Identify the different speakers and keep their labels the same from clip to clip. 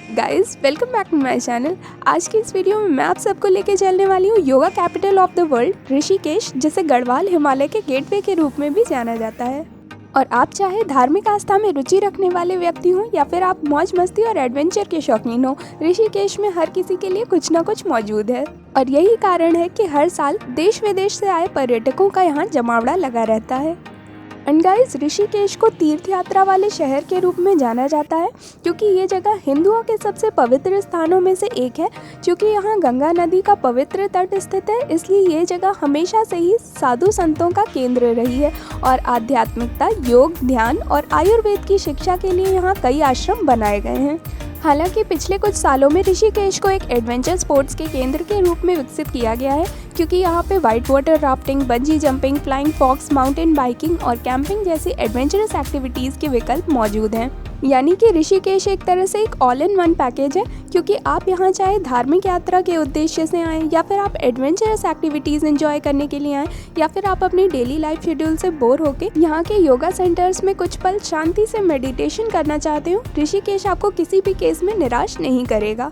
Speaker 1: Guys welcome back to my channel. आज की इस वीडियो में मैं आप सबको लेके चलने वाली हूँ yoga capital of the world Rishikesh, जिसे गढ़वाल हिमालय के गेटवे के रूप में भी जाना जाता है। और आप चाहे धार्मिक आस्था में रुचि रखने वाले व्यक्ति हों या फिर आप मौज मस्ती और एडवेंचर के शौकीन हो, ऋषिकेश में हर किसी के लिए कुछ ना कुछ मौजूद है। और यही कारण है कि हर साल देश विदेश से आए पर्यटकों का यहाँ जमावड़ा लगा रहता है। एंड गाइस, ऋषिकेश को तीर्थ यात्रा वाले शहर के रूप में जाना जाता है क्योंकि ये जगह हिंदुओं के सबसे पवित्र स्थानों में से एक है। क्योंकि यहाँ गंगा नदी का पवित्र तट स्थित है, इसलिए ये जगह हमेशा से ही साधु संतों का केंद्र रही है और आध्यात्मिकता, योग, ध्यान और आयुर्वेद की शिक्षा के लिए यहाँ कई आश्रम बनाए गए हैं। हालांकि पिछले कुछ सालों में ऋषिकेश को एक एडवेंचर स्पोर्ट्स के केंद्र के रूप में विकसित किया गया है, क्योंकि यहाँ पे white water rafting, bungee jumping, flying fox, mountain biking और कैंपिंग जैसी एडवेंचरस एक्टिविटीज़ के विकल्प मौजूद हैं। यानी कि ऋषिकेश एक तरह से एक ऑल इन वन पैकेज है, क्योंकि आप यहाँ चाहे धार्मिक यात्रा के उद्देश्य से आएँ या फिर आप एडवेंचरस एक्टिविटीज़ एंजॉय करने के लिए आएँ या फिर आप अपनी डेली लाइफ शेड्यूल से बोर होकर यहाँ के योगा सेंटर्स में कुछ पल शांति से मेडिटेशन करना चाहते हो, ऋषिकेश आपको किसी भी केस में निराश नहीं करेगा।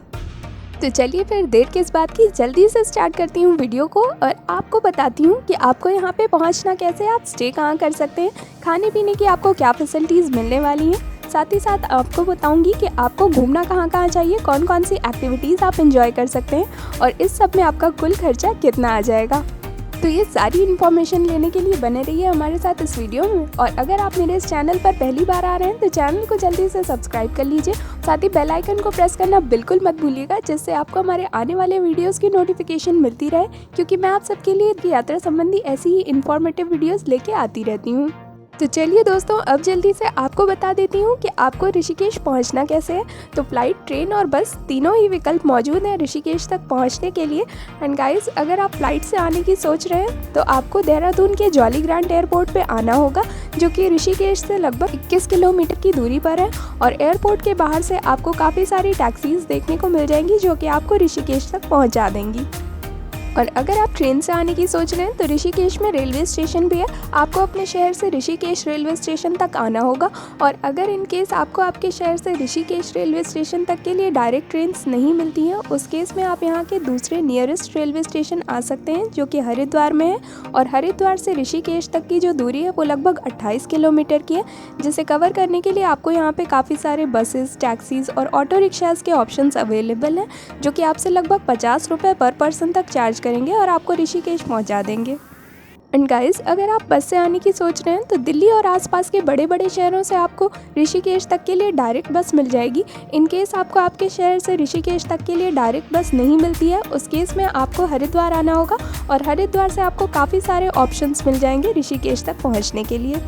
Speaker 1: तो चलिए फिर देर किस बात की, जल्दी से स्टार्ट करती हूँ वीडियो को और आपको बताती हूँ कि आपको यहाँ पे पहुँचना कैसे, आप स्टे कहाँ कर सकते हैं, खाने पीने की आपको क्या फैसिलिटीज़ मिलने वाली हैं। साथ ही साथ आपको बताऊंगी कि आपको घूमना कहाँ कहाँ चाहिए, कौन कौन सी एक्टिविटीज़ आप एंजॉय कर सकते हैं और इस सब में आपका कुल खर्चा कितना आ जाएगा। तो ये सारी इन्फॉर्मेशन लेने के लिए बने रहिए हमारे साथ इस वीडियो में। और अगर आप मेरे इस चैनल पर पहली बार आ रहे हैं तो चैनल को जल्दी से सब्सक्राइब कर लीजिए, साथ ही बेल आइकन को प्रेस करना बिल्कुल मत भूलिएगा, जिससे आपको हमारे आने वाले वीडियोस की नोटिफिकेशन मिलती रहे, क्योंकि मैं आप सबके लिए यात्रा संबंधी ऐसी ही इन्फॉर्मेटिव वीडियोज़ लेके आती रहती हूँ। तो चलिए दोस्तों, अब जल्दी से आपको बता देती हूँ कि आपको ऋषिकेश पहुँचना कैसे है। तो फ्लाइट, ट्रेन और बस तीनों ही विकल्प मौजूद हैं ऋषिकेश तक पहुँचने के लिए। एंड गाइस, अगर आप फ्लाइट से आने की सोच रहे हैं तो आपको देहरादून के जॉली ग्रांट एयरपोर्ट पे आना होगा, जो कि ऋषिकेश से लगभग 21 किलोमीटर की दूरी पर है। और एयरपोर्ट के बाहर से आपको काफ़ी सारी टैक्सीज़ देखने को मिल जाएंगी, जो कि आपको ऋषिकेश तक पहुँचा देंगी। और अगर आप ट्रेन से आने की सोच रहे हैं तो ऋषिकेश में रेलवे स्टेशन भी है, आपको अपने शहर से ऋषिकेश रेलवे स्टेशन तक आना होगा। और अगर इन केस आपको आपके शहर से ऋषिकेश रेलवे स्टेशन तक के लिए डायरेक्ट ट्रेन्स नहीं मिलती हैं, उस केस में आप यहाँ के दूसरे नियरेस्ट रेलवे स्टेशन आ सकते हैं, जो कि हरिद्वार में है। और हरिद्वार से ऋषिकेश तक की जो दूरी है वो लगभग 28 किलोमीटर की है, जिसे कवर करने के लिए आपको यहाँ पे काफ़ी सारे बसेस, टैक्सीज़ और ऑटो रिक्शाज़ के ऑप्शंस अवेलेबल हैं, जो कि आपसे लगभग 50 रुपये पर पर्सन तक चार्ज करेंगे और आपको ऋषिकेश पहुंचा देंगे। एंड गाइस, अगर आप बस से आने की सोच रहे हैं तो दिल्ली और आसपास के बड़े बड़े शहरों से आपको ऋषिकेश तक के लिए डायरेक्ट बस मिल जाएगी। इन केस आपको आपके शहर से ऋषिकेश तक के लिए डायरेक्ट बस नहीं मिलती है, उस केस में आपको हरिद्वार आना होगा और हरिद्वार से आपको काफ़ी सारे ऑप्शंस मिल जाएंगे ऋषिकेश तक पहुँचने के लिए।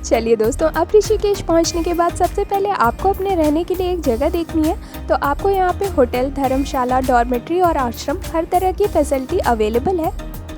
Speaker 1: चलिए दोस्तों, अब ऋषिकेश पहुंचने के बाद सबसे पहले आपको अपने रहने के लिए एक जगह देखनी है। तो आपको यहाँ पे होटल, धर्मशाला, डॉर्मेट्री और आश्रम हर तरह की फैसिलिटी अवेलेबल है।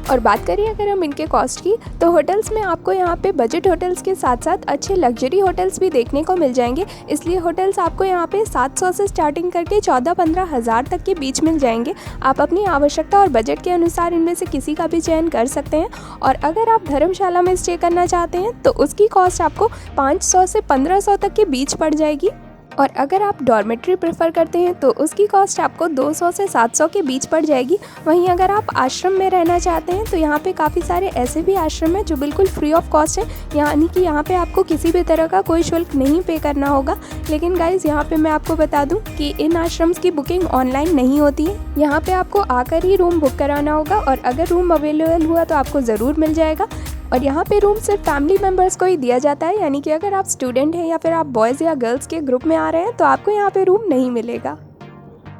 Speaker 1: और बात करिए अगर हम इनके कॉस्ट की, तो होटल्स में आपको यहाँ पे बजट होटल्स के साथ साथ अच्छे लग्जरी होटल्स भी देखने को मिल जाएंगे। इसलिए होटल्स आपको यहाँ पे 700 से स्टार्टिंग करके 14-15 हज़ार तक के बीच मिल जाएंगे। आप अपनी आवश्यकता और बजट के अनुसार इनमें से किसी का भी चयन कर सकते हैं। और अगर आप धर्मशाला में स्टे करना चाहते हैं तो उसकी कॉस्ट आपको 500 से 1500 तक के बीच पड़ जाएगी। और अगर आप डॉर्मेट्री प्रेफर करते हैं तो उसकी कॉस्ट आपको 200 से 700 के बीच पड़ जाएगी। वहीं अगर आप आश्रम में रहना चाहते हैं तो यहाँ पे काफ़ी सारे ऐसे भी आश्रम हैं जो बिल्कुल फ्री ऑफ कॉस्ट है, यानी कि यहाँ पे आपको किसी भी तरह का कोई शुल्क नहीं पे करना होगा। लेकिन गाइज, यहाँ पे मैं आपको बता दूँ कि इन आश्रम्स की बुकिंग ऑनलाइन नहीं होती है, यहाँ पर आपको आकर ही रूम बुक कराना होगा। और अगर रूम अवेलेबल हुआ तो आपको ज़रूर मिल जाएगा। और यहाँ पे रूम सिर्फ फैमिली मेम्बर्स को ही दिया जाता है, यानी कि अगर आप स्टूडेंट हैं या फिर आप बॉयज़ या गर्ल्स के ग्रुप में आ रहे हैं तो आपको यहाँ पे रूम नहीं मिलेगा।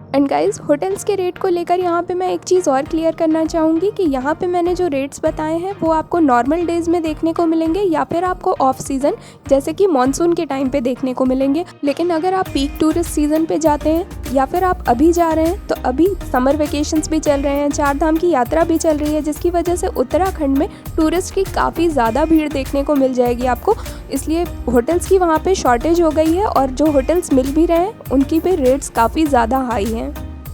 Speaker 1: एंड गाइज, होटल्स के रेट को लेकर यहाँ पे मैं एक चीज़ और क्लियर करना चाहूँगी कि यहाँ पे मैंने जो रेट्स बताए हैं वो आपको नॉर्मल डेज़ में देखने को मिलेंगे या फिर आपको ऑफ सीज़न जैसे कि मॉनसून के टाइम पे देखने को मिलेंगे। लेकिन अगर आप पीक टूरिस्ट सीज़न पे जाते हैं या फिर आप अभी जा रहे हैं तो अभी समर वेकेशंस भी चल रहे हैं, 4 धाम की यात्रा भी चल रही है, जिसकी वजह से उत्तराखंड में टूरिस्ट की काफ़ी ज़्यादा भीड़ देखने को मिल जाएगी आपको। इसलिए होटल्स की वहाँ पे शॉर्टेज हो गई है और जो होटल्स मिल भी रहे हैं उनकी भी रेट्स काफ़ी ज़्यादा हाई हैं।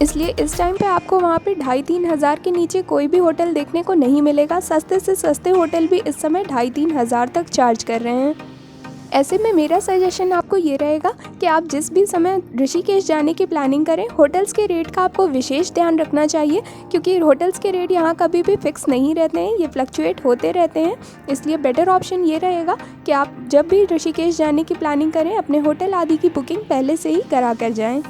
Speaker 1: इसलिए इस टाइम पे आपको वहाँ पे 2,500-3 हज़ार के नीचे कोई भी होटल देखने को नहीं मिलेगा। सस्ते से सस्ते होटल भी इस समय 2,500-3 हज़ार तक चार्ज कर रहे हैं। ऐसे में मेरा सजेशन आपको ये रहेगा कि आप जिस भी समय ऋषिकेश जाने की प्लानिंग करें, होटल्स के रेट का आपको विशेष ध्यान रखना चाहिए, क्योंकि होटल्स के रेट यहाँ कभी भी फिक्स नहीं रहते हैं, ये फ्लक्चुएट होते रहते हैं। इसलिए बेटर ऑप्शन ये रहेगा कि आप जब भी ऋषिकेश जाने की प्लानिंग करें, अपने होटल आदि की बुकिंग पहले से ही करा कर जाएँ।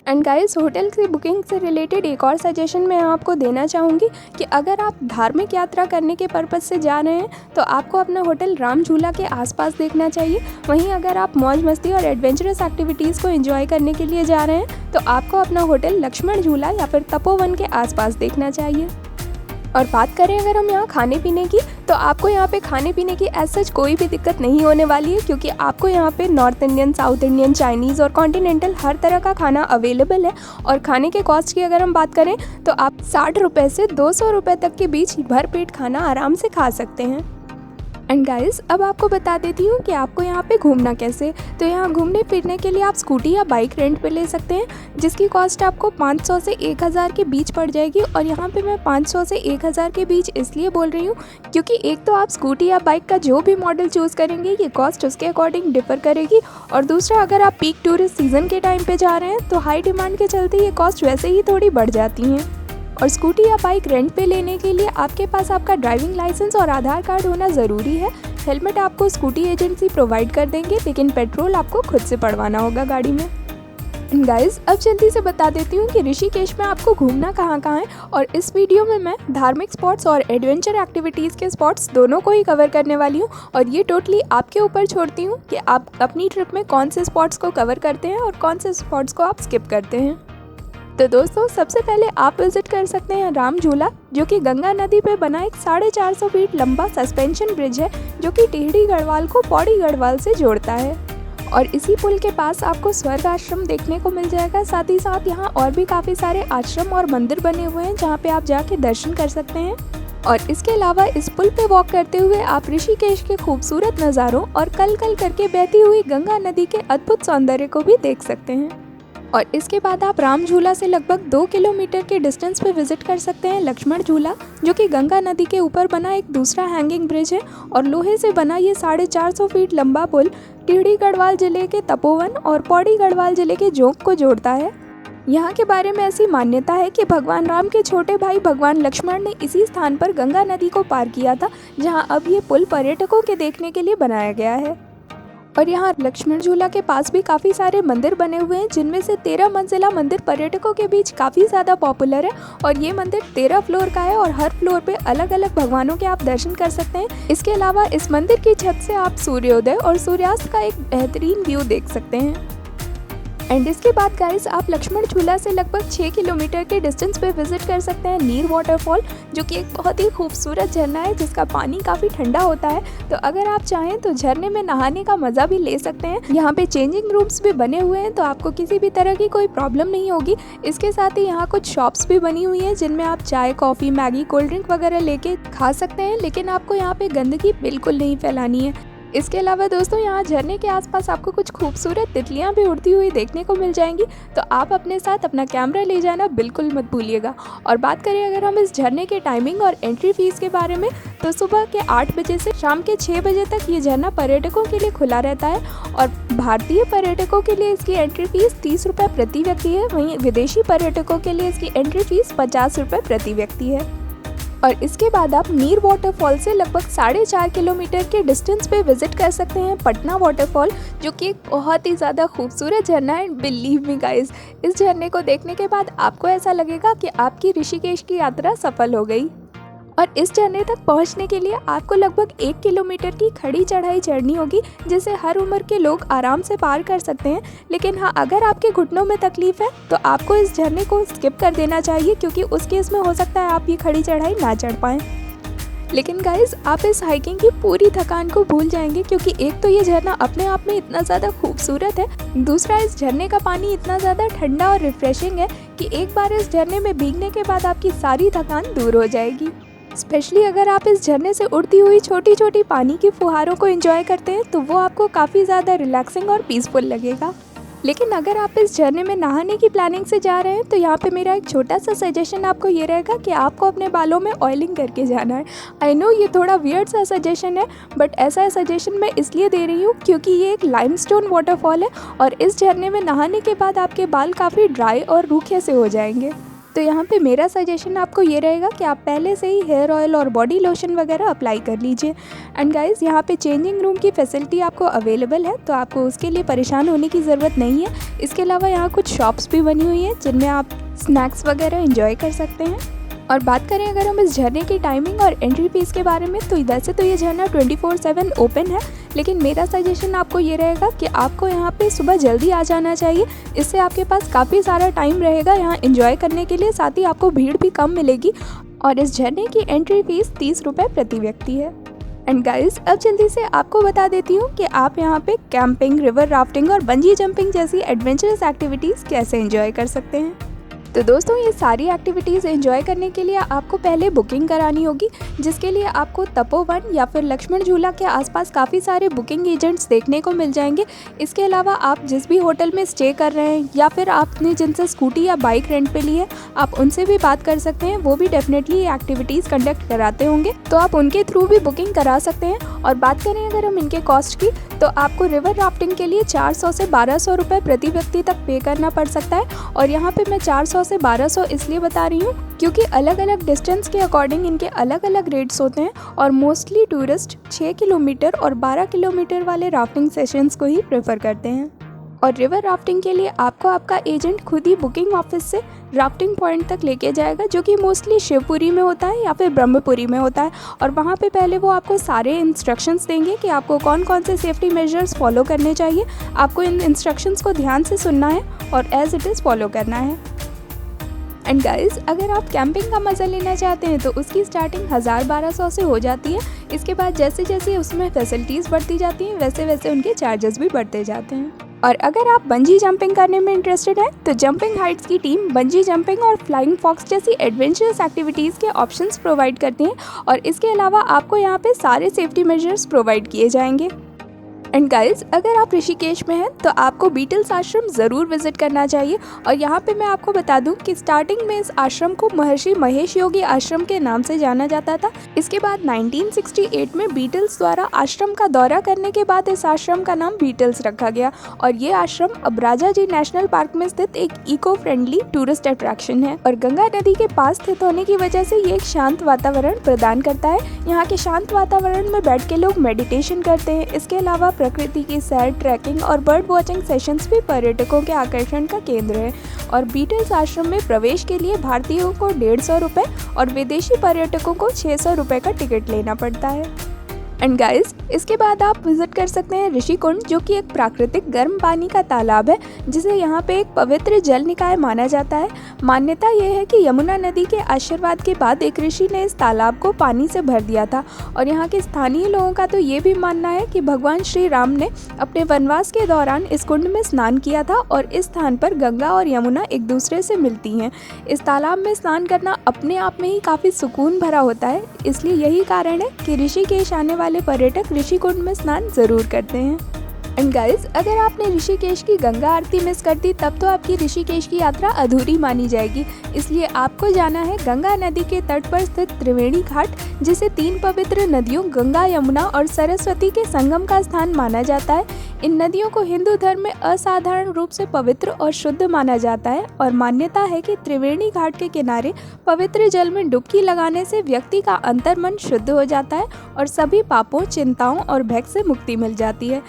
Speaker 1: एंड गाइस, होटल की बुकिंग से रिलेटेड एक और सजेशन मैं आपको देना चाहूँगी कि अगर आप धार्मिक यात्रा करने के पर्पज़ से जा रहे हैं तो आपको अपना होटल राम झूला के आसपास देखना चाहिए। वहीं अगर आप मौज मस्ती और एडवेंचरस एक्टिविटीज़ को एंजॉय करने के लिए जा रहे हैं तो आपको अपना होटल लक्ष्मण झूला या फिर तपोवन के आसपास देखना चाहिए। और बात करें अगर हम यहाँ खाने पीने की, तो आपको यहाँ पे खाने पीने की एज सच कोई भी दिक्कत नहीं होने वाली है, क्योंकि आपको यहाँ पे north Indian, south Indian, Chinese और कॉन्टिनेंटल हर तरह का खाना अवेलेबल है। और खाने के कॉस्ट की अगर हम बात करें तो आप 60 रुपये से 200 रुपये तक के बीच भरपेट खाना आराम से खा सकते हैं। एंड गाइस, अब आपको बता देती हूँ कि आपको यहाँ पे घूमना कैसे। तो यहाँ घूमने फिरने के लिए आप स्कूटी या बाइक रेंट पे ले सकते हैं, जिसकी कॉस्ट आपको 500 से 1000 के बीच पड़ जाएगी। और यहाँ पे मैं 500 से 1000 के बीच इसलिए बोल रही हूँ क्योंकि एक तो आप स्कूटी या बाइक का जो भी मॉडल चूज़ करेंगे ये कॉस्ट उसके अकॉर्डिंग डिफर करेगी। और दूसरा, अगर आप पीक टूरिस्ट सीज़न के टाइम पर जा रहे हैं तो हाई डिमांड के चलते ये कॉस्ट वैसे ही थोड़ी बढ़ जाती हैं। और स्कूटी या बाइक रेंट पे लेने के लिए आपके पास आपका ड्राइविंग लाइसेंस और आधार कार्ड होना ज़रूरी है। हेलमेट आपको स्कूटी एजेंसी प्रोवाइड कर देंगे, लेकिन पेट्रोल आपको खुद से पड़वाना होगा गाड़ी में। गाइस, अब जल्दी से बता देती हूँ कि ऋषिकेश में आपको घूमना कहाँ कहाँ है। और इस वीडियो में मैं धार्मिक स्पॉट्स और एडवेंचर एक्टिविटीज़ के स्पॉट्स दोनों को ही कवर करने वाली हूँ। और ये टोटली आपके ऊपर छोड़ती हूँ कि आप अपनी ट्रिप में कौन से स्पॉट्स को कवर करते हैं और कौन से स्पॉट्स को आप स्किप करते हैं। तो दोस्तों, सबसे पहले आप विजिट कर सकते हैं राम झूला, जो कि गंगा नदी पे बना एक 450 फीट लंबा सस्पेंशन ब्रिज है, जो कि टिहरी गढ़वाल को पौड़ी गढ़वाल से जोड़ता है। और इसी पुल के पास आपको स्वर्ग आश्रम देखने को मिल जाएगा। साथ ही साथ यहाँ और भी काफ़ी सारे आश्रम और मंदिर बने हुए हैं जहाँ पे आप जाके दर्शन कर सकते हैं। और इसके अलावा इस पुल पे वॉक करते हुए आप ऋषिकेश के खूबसूरत नज़ारों और कल कल करके बहती हुई गंगा नदी के अद्भुत सौंदर्य को भी देख सकते हैं। और इसके बाद आप राम झूला से लगभग 2 किलोमीटर के डिस्टेंस पे विजिट कर सकते हैं लक्ष्मण झूला, जो कि गंगा नदी के ऊपर बना एक दूसरा हैंगिंग ब्रिज है। और लोहे से बना ये 450 फीट लंबा पुल टिहरी गढ़वाल जिले के तपोवन और पौड़ी गढ़वाल जिले के जोंक को जोड़ता है। यहाँ के बारे में ऐसी मान्यता है कि भगवान राम के छोटे भाई भगवान लक्ष्मण ने इसी स्थान पर गंगा नदी को पार किया था, जहाँ अब ये पुल पर्यटकों के देखने के लिए बनाया गया है। और यहाँ लक्ष्मण झूला के पास भी काफ़ी सारे मंदिर बने हुए हैं, जिनमें से 13 मंजिला मंदिर पर्यटकों के बीच काफ़ी ज़्यादा पॉपुलर है। और ये मंदिर 13 फ्लोर का है और हर फ्लोर पे अलग अलग भगवानों के आप दर्शन कर सकते हैं। इसके अलावा इस मंदिर की छत से आप सूर्योदय और सूर्यास्त का एक बेहतरीन व्यू देख सकते हैं। एंड इसके बाद गाइस, आप लक्ष्मण झूला से लगभग 6 किलोमीटर के डिस्टेंस पे विजिट कर सकते हैं नीर वाटरफॉल, जो कि एक बहुत ही खूबसूरत झरना है जिसका पानी काफ़ी ठंडा होता है। तो अगर आप चाहें तो झरने में नहाने का मज़ा भी ले सकते हैं। यहाँ पे चेंजिंग रूम्स भी बने हुए हैं, तो आपको किसी भी तरह की कोई प्रॉब्लम नहीं होगी। इसके साथ ही यहाँ कुछ शॉप्स भी बनी हुई हैं जिनमें आप चाय, कॉफ़ी, मैगी, कोल्ड ड्रिंक वगैरह लेके खा सकते हैं, लेकिन आपको यहाँ पे गंदगी बिल्कुल नहीं फैलानी है। इसके अलावा दोस्तों, यहाँ झरने के आसपास आपको कुछ खूबसूरत तितलियाँ भी उड़ती हुई देखने को मिल जाएंगी, तो आप अपने साथ अपना कैमरा ले जाना बिल्कुल मत भूलिएगा। और बात करें अगर हम इस झरने के टाइमिंग और एंट्री फीस के बारे में, तो सुबह के 8 बजे से शाम के 6 बजे तक ये झरना पर्यटकों के लिए खुला रहता है। और भारतीय पर्यटकों के लिए इसकी एंट्री फीस 30 रुपये प्रति व्यक्ति है, वहीं विदेशी पर्यटकों के लिए इसकी एंट्री फीस 50 रुपये प्रति व्यक्ति है। और इसके बाद आप नीर वाटरफॉल से लगभग 4.5 किलोमीटर के डिस्टेंस पे विजिट कर सकते हैं पटना वाटरफॉल, जो कि एक बहुत ही ज़्यादा खूबसूरत झरना है। बिलीव मी गाइस, इस झरने को देखने के बाद आपको ऐसा लगेगा कि आपकी ऋषिकेश की यात्रा सफल हो गई। और इस झरने तक पहुंचने के लिए आपको लगभग 1 किलोमीटर की खड़ी चढ़ाई चढ़नी होगी, जिसे हर उम्र के लोग आराम से पार कर सकते हैं। लेकिन हाँ, अगर आपके घुटनों में तकलीफ है तो आपको इस झरने को स्किप कर देना चाहिए, क्योंकि उस केस में हो सकता है आप ये खड़ी चढ़ाई ना चढ़ पाएँ। लेकिन गाइस, आप इस हाइकिंग की पूरी थकान को भूल जाएंगे, क्योंकि एक तो ये झरना अपने आप में इतना ज़्यादा खूबसूरत है, दूसरा इस झरने का पानी इतना ज़्यादा ठंडा और रिफ्रेशिंग है कि एक बार इस झरने में भीगने के बाद आपकी सारी थकान दूर हो जाएगी। स्पेशली अगर आप इस झरने से उड़ती हुई छोटी छोटी पानी की फुहारों को एंजॉय करते हैं तो वो आपको काफ़ी ज़्यादा रिलैक्सिंग और पीसफुल लगेगा। लेकिन अगर आप इस झरने में नहाने की प्लानिंग से जा रहे हैं तो यहाँ पे मेरा एक छोटा सा सजेशन आपको ये रहेगा कि आपको अपने बालों में ऑयलिंग करके जाना है। आई नो ये थोड़ा वियर्ड सा सजेशन है, बट ऐसा सजेशन मैं इसलिए दे रही हूँ क्योंकि ये एक लाइमस्टोन वाटरफॉल है और इस झरने में नहाने के बाद आपके बाल काफ़ी ड्राई और रूखे से हो जाएंगे। तो यहाँ पे मेरा सजेशन आपको ये रहेगा कि आप पहले से ही हेयर ऑयल और बॉडी लोशन वगैरह अप्लाई कर लीजिए। एंड गाइज़ यहाँ पे चेंजिंग रूम की फैसिलिटी आपको अवेलेबल है, तो आपको उसके लिए परेशान होने की ज़रूरत नहीं है। इसके अलावा यहाँ कुछ शॉप्स भी बनी हुई हैं जिनमें आप स्नैक्स वगैरह एंजॉय कर सकते हैं। और बात करें अगर हम इस झरने की टाइमिंग और एंट्री फीस के बारे में, तो वैसे तो ये झरना 24/7 ओपन है, लेकिन मेरा सजेशन आपको ये रहेगा कि आपको यहाँ पे सुबह जल्दी आ जाना चाहिए। इससे आपके पास काफ़ी सारा टाइम रहेगा यहाँ एंजॉय करने के लिए, साथ ही आपको भीड़ भी कम मिलेगी। और इस झरने की एंट्री फीस 30 रुपये प्रति व्यक्ति है। एंड गाइस अब जल्दी से आपको बता देती हूँ कि आप यहाँ पे कैंपिंग, रिवर राफ्टिंग और बंजी जंपिंग जैसी एडवेंचरस एक्टिविटीज़ कैसे एंजॉय कर सकते हैं। तो दोस्तों ये सारी एक्टिविटीज़ एंजॉय करने के लिए आपको पहले बुकिंग करानी होगी, जिसके लिए आपको तपोवन या फिर लक्ष्मण झूला के आसपास काफ़ी सारे बुकिंग एजेंट्स देखने को मिल जाएंगे। इसके अलावा आप जिस भी होटल में स्टे कर रहे हैं या फिर आपने जिनसे स्कूटी या बाइक रेंट पे ली है, आप उनसे भी बात कर सकते हैं। वो भी डेफिनेटली ये एक्टिविटीज़ कंडक्ट कराते होंगे, तो आप उनके थ्रू भी बुकिंग करा सकते हैं। और बात करें अगर हम इनके कॉस्ट की, तो आपको रिवर राफ्टिंग के लिए 400 से 1200 रुपये प्रति व्यक्ति तक पे करना पड़ सकता है। और यहाँ पे मैं 400 से 1200 इसलिए बता रही हूँ क्योंकि अलग अलग डिस्टेंस के अकॉर्डिंग इनके अलग अलग रेट्स होते हैं और मोस्टली टूरिस्ट 6 किलोमीटर और 12 किलोमीटर वाले राफ्टिंग सेशंस को ही प्रेफर करते हैं। और रिवर राफ्टिंग के लिए आपको आपका एजेंट खुद ही बुकिंग ऑफिस से राफ्टिंग पॉइंट तक लेके जाएगा, जो कि मोस्टली शिवपुरी में होता है या फिर ब्रह्मपुरी में होता है। और वहाँ पे पहले वो आपको सारे इंस्ट्रक्शंस देंगे कि आपको कौन कौन से सेफ्टी मेजर्स फॉलो करने चाहिए। आपको इन इंस्ट्रक्शंस को ध्यान से सुनना है और एज इट इज़ फॉलो करना है। एंड गाइस अगर आप कैंपिंग का मज़ा लेना चाहते हैं तो उसकी स्टार्टिंग 1000-1200 से हो जाती है। इसके बाद जैसे जैसे उसमें फैसिलिटीज़ बढ़ती जाती हैं वैसे वैसे उनके चार्जेस भी बढ़ते जाते हैं। और अगर आप बंजी जंपिंग करने में इंटरेस्टेड हैं तो जंपिंग हाइट्स की टीम बंजी जंपिंग और फ्लाइंग फॉक्स जैसी एडवेंचरस एक्टिविटीज़ के ऑप्शंस प्रोवाइड करती हैं और इसके अलावा आपको यहाँ पे सारे सेफ्टी मेजर्स प्रोवाइड किए जाएंगे। एंड गाइस अगर आप ऋषिकेश में हैं तो आपको बीटल्स आश्रम ज़रूर विजिट करना चाहिए। और यहाँ पे मैं आपको बता दूं कि स्टार्टिंग में इस आश्रम को महर्षि महेश योगी आश्रम के नाम से जाना जाता था। इसके बाद 1968 में बीटल्स द्वारा आश्रम का दौरा करने के बाद इस आश्रम का नाम बीटल्स रखा गया और ये आश्रम अब राजा जी नेशनल पार्क में स्थित एक इको फ्रेंडली टूरिस्ट अट्रैक्शन है। और गंगा नदी के पास स्थित होने की वजह से ये एक शांत वातावरण प्रदान करता है। यहाँ के शांत वातावरण में बैठ के लोग मेडिटेशन करते हैं। इसके अलावा प्रकृति की सैर, ट्रैकिंग और बर्ड वॉचिंग सेशंस भी पर्यटकों के आकर्षण का केंद्र है। और बीटल्स आश्रम में प्रवेश के लिए भारतीयों को 150 रुपये और विदेशी पर्यटकों को 600 रुपये का टिकट लेना पड़ता है। एंड गाइस इसके बाद आप विजिट कर सकते हैं ऋषिकुंड, जो कि एक प्राकृतिक गर्म पानी का तालाब है जिसे यहाँ पे एक पवित्र जल निकाय माना जाता है। मान्यता यह है कि यमुना नदी के आशीर्वाद के बाद एक ऋषि ने इस तालाब को पानी से भर दिया था। और यहाँ के स्थानीय लोगों का तो ये भी मानना है कि भगवान श्री राम ने अपने वनवास के दौरान इस कुंड में स्नान किया था और इस स्थान पर गंगा और यमुना एक दूसरे से मिलती हैं। इस तालाब में स्नान करना अपने आप में ही काफ़ी सुकून भरा होता है, इसलिए यही कारण है कि ऋषिकेश आने वाले पर्यटक ऋषिकुंड में स्नान जरूर करते हैं। एंड गाइस अगर आपने ऋषिकेश की गंगा आरती मिस कर दी तब तो आपकी ऋषिकेश की यात्रा अधूरी मानी जाएगी। इसलिए आपको जाना है गंगा नदी के तट पर स्थित त्रिवेणी घाट, जिसे 3 पवित्र नदियों गंगा, यमुना और सरस्वती के संगम का स्थान माना जाता है। इन नदियों को हिंदू धर्म में असाधारण रूप से पवित्र और शुद्ध माना जाता है और मान्यता है कि त्रिवेणी घाट के किनारे पवित्र जल में डुबकी लगाने से व्यक्ति का अंतर्मन शुद्ध हो जाता है और सभी पापों, चिंताओं और भय से मुक्ति मिल जाती है।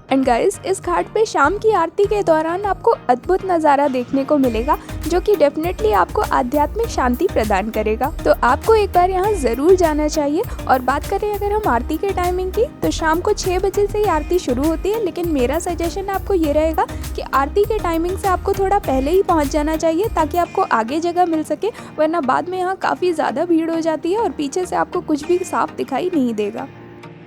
Speaker 1: एंड गाइस इस घाट पे शाम की आरती के दौरान आपको अद्भुत नज़ारा देखने को मिलेगा, जो कि डेफिनेटली आपको आध्यात्मिक शांति प्रदान करेगा। तो आपको एक बार यहाँ ज़रूर जाना चाहिए। और बात करें अगर हम आरती के टाइमिंग की, तो शाम को 6 बजे से ही आरती शुरू होती है, लेकिन मेरा सजेशन आपको ये रहेगा कि आरती के टाइमिंग से आपको थोड़ा पहले ही पहुँच जाना चाहिए ताकि आपको आगे जगह मिल सके, वरना बाद में यहाँ काफ़ी ज़्यादा भीड़ हो जाती है और पीछे से आपको कुछ भी साफ दिखाई नहीं देगा।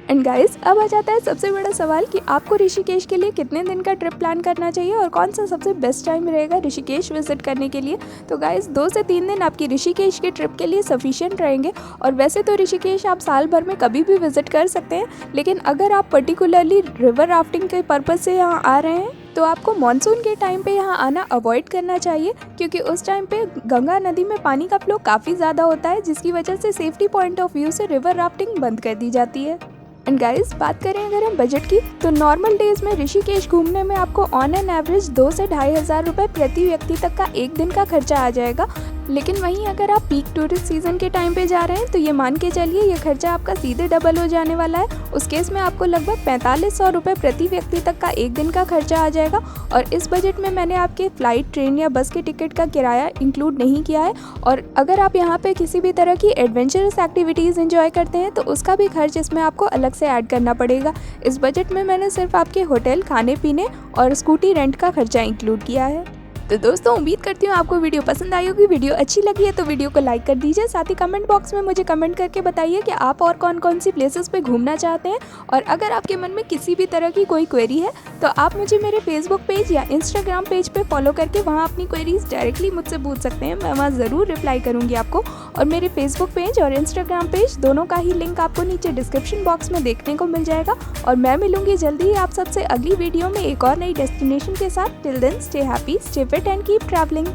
Speaker 1: एंड गाइस अब आ जाता है सबसे बड़ा सवाल कि आपको ऋषिकेश के लिए कितने दिन का ट्रिप प्लान करना चाहिए और कौन सा सबसे बेस्ट टाइम रहेगा ऋषिकेश विजिट करने के लिए। तो गाइस 2 से 3 दिन आपकी ऋषिकेश के ट्रिप के लिए सफिशिएंट रहेंगे। और वैसे तो ऋषिकेश आप साल भर में कभी भी विजिट कर सकते हैं, लेकिन अगर आप पर्टिकुलरली रिवर राफ्टिंग के पर्पज़ से यहाँ आ रहे हैं तो आपको मानसून के टाइम पे यहाँ आना अवॉइड करना चाहिए, क्योंकि उस टाइम पे गंगा नदी में पानी का फ्लो काफ़ी ज़्यादा होता है, जिसकी वजह से सेफ्टी पॉइंट ऑफ व्यू से रिवर राफ्टिंग बंद कर दी जाती है। एंड गाइस, बात करें अगर हम बजट की, तो नॉर्मल डेज में ऋषिकेश घूमने में आपको ऑन एन एवरेज 2 से 2,500 रुपये प्रति व्यक्ति तक का एक दिन का खर्चा आ जाएगा। लेकिन वहीं अगर आप पीक टूरिस्ट सीजन के टाइम पे जा रहे हैं तो ये मान के चलिए ये खर्चा आपका सीधे डबल हो जाने वाला है। उस केस में आपको लगभग 4500 रुपये प्रति व्यक्ति तक का एक दिन का खर्चा आ जाएगा। और इस बजट में मैंने आपके फ्लाइट, ट्रेन या बस के टिकट का किराया इंक्लूड नहीं किया है। और अगर आप यहाँ पे किसी भी तरह की एडवेंचरस एक्टिविटीज़ एंजॉय करते हैं तो उसका भी खर्च इसमें आपको अलग से ऐड करना पड़ेगा। इस बजट में मैंने सिर्फ आपके होटल, खाने पीने और स्कूटी रेंट का खर्चा इंक्लूड किया है। तो दोस्तों, उम्मीद करती हूँ आपको वीडियो पसंद आई होगी। वीडियो अच्छी लगी है तो वीडियो को लाइक कर दीजिए। साथ ही कमेंट बॉक्स में मुझे कमेंट करके बताइए कि आप और कौन कौन सी प्लेसेस पे घूमना चाहते हैं। और अगर आपके मन में किसी भी तरह की कोई क्वेरी है तो आप मुझे मेरे फेसबुक पेज या इंस्टाग्राम पेज पे फॉलो करके वहाँ अपनी क्वेरीज डायरेक्टली मुझसे पूछ सकते हैं। मैं वहाँ ज़रूर रिप्लाई करूँगी आपको। और मेरे फेसबुक पेज और इंस्टाग्राम पेज दोनों का ही लिंक आपको नीचे डिस्क्रिप्शन बॉक्स में देखने को मिल जाएगा। और मैं मिलूंगी जल्दी ही आप सबसे अगली वीडियो में एक और नई डेस्टिनेशन के साथ। Till then, stay happy, stay fit and keep travelling.